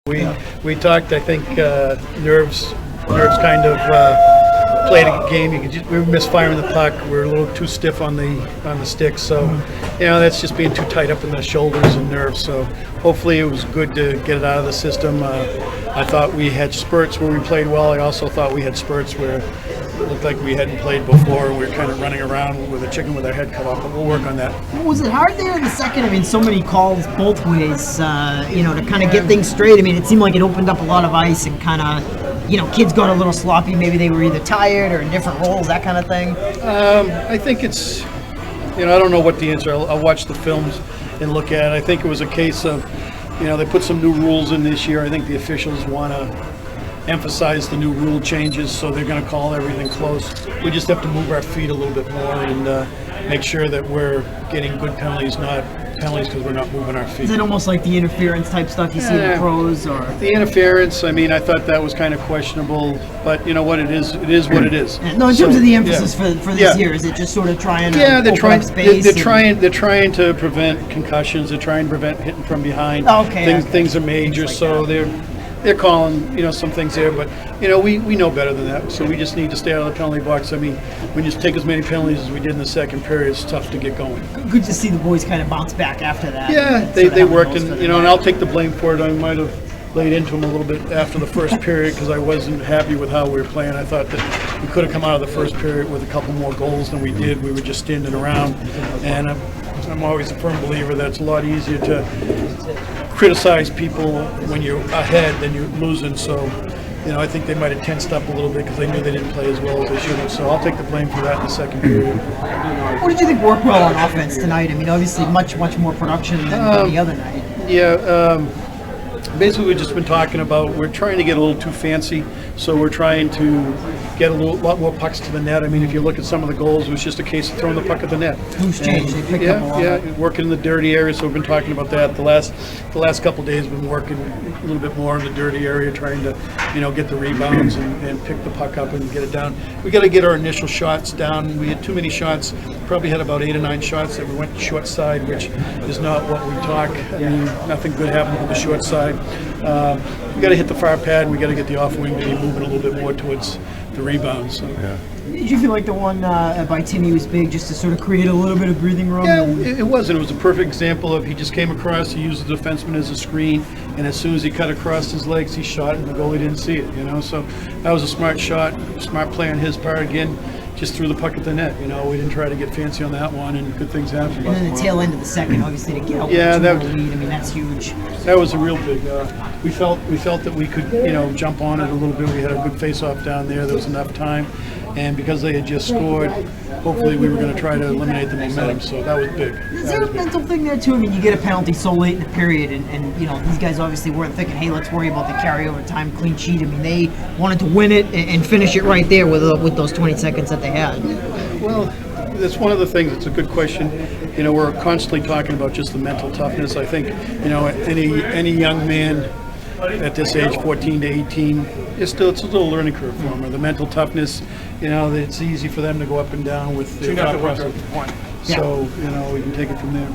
We talked. I think nerves kind of played a game. We misfiring the puck. We're a little too stiff on the stick. So, that's just being too tight up in the shoulders and nerves. So, hopefully, it was good to get it out of the system. I thought we had spurts where we played well. I also thought we had spurts where it looked like we hadn't played before. We were kind of running around with a chicken with our head cut off. But we'll work on that. Was it hard there in the second? I mean, so many calls both ways. To kind of get things straight. I mean, it seemed like it opened up a lot of ice and kind of, kids got a little sloppy. Maybe they were either tired or in different roles, that kind of thing. I think it's, I don't know what the answer. I'll watch the films and look at it. I think it was a case of, they put some new rules in this year. I think the officials want to emphasize the new rule changes, so they're going to call everything close. We just have to move our feet a little bit more and make sure that we're getting good penalties, not penalties because we're not moving our feet. Is it almost like the interference type stuff you see in the pros? Or the interference, I thought that was kind of questionable, but you know what, it is what it is. No, in terms of the emphasis for this year, is it just sort of trying to open up space? They're trying to prevent concussions. They're trying to prevent hitting from behind. Things are major, like so they're calling, some things there, but we know better than that. So we just need to stay out of the penalty box. When you take as many penalties as we did in the second period, it's tough to get going. Good to see the boys kind of bounce back after that. Yeah, they worked, and and I'll take the blame for it. I might have laid into them a little bit after the first period because I wasn't happy with how we were playing. I thought that we could have come out of the first period with a couple more goals than we did. We were just standing around, and I'm always a firm believer that it's a lot easier to criticize people when you're ahead than you're losing. So, I think they might have tensed up a little bit because they knew they didn't play as well as they should have. So I'll take the blame for that in the second period. What did you think worked well on offense tonight? Obviously much more production than the other night. Yeah. Basically, we've just been talking about we're trying to get a little too fancy, so we're trying to get a lot more pucks to the net. If you look at some of the goals, it was just a case of throwing the puck at the net. Who's changed? They picked up a lot. Working in the dirty area. So we've been talking about that. The last couple of days, we've been working a little bit more in the dirty area, trying to get the rebounds and pick the puck up and get it down. We got to get our initial shots down. We had too many shots. Probably had about 8 or 9 shots that we went short side, which is not what we talk. Nothing good happened with the short side. We got to hit the far pad. We got to get the off wing to be moving a little bit more towards the rebound. So. Yeah. Did you feel like the one by Timmy was big, just to sort of create a little bit of breathing room? Yeah, it was. And it was a perfect example of he just came across, he used the defenseman as a screen, and as soon as he cut across his legs, he shot, and the goalie didn't see it. So that was a smart shot, smart play on his part. Again, just threw the puck at the net. We didn't try to get fancy on that one, and good things happened. And then the tail end of the second, obviously, to get out with the lead. That's huge. That was a real big. We felt that we could, jump on it a little bit. We had a good face-off down there. There was enough time, and because they had just scored, hopefully we were going to try to eliminate the momentum. So that was big. Is there a mental thing there too? You get a penalty so late in the period, and these guys obviously weren't thinking, hey, let's worry about the carryover time, clean sheet. They wanted to win it and finish it right there with those 20 seconds that they had. Well, that's one of the things. It's a good question. We're constantly talking about just the mental toughness. I think, any young man at this age, 14 to 18, it's a little learning curve for them. The mental toughness, it's easy for them to go up and down with their thought process. So, we can take it from there.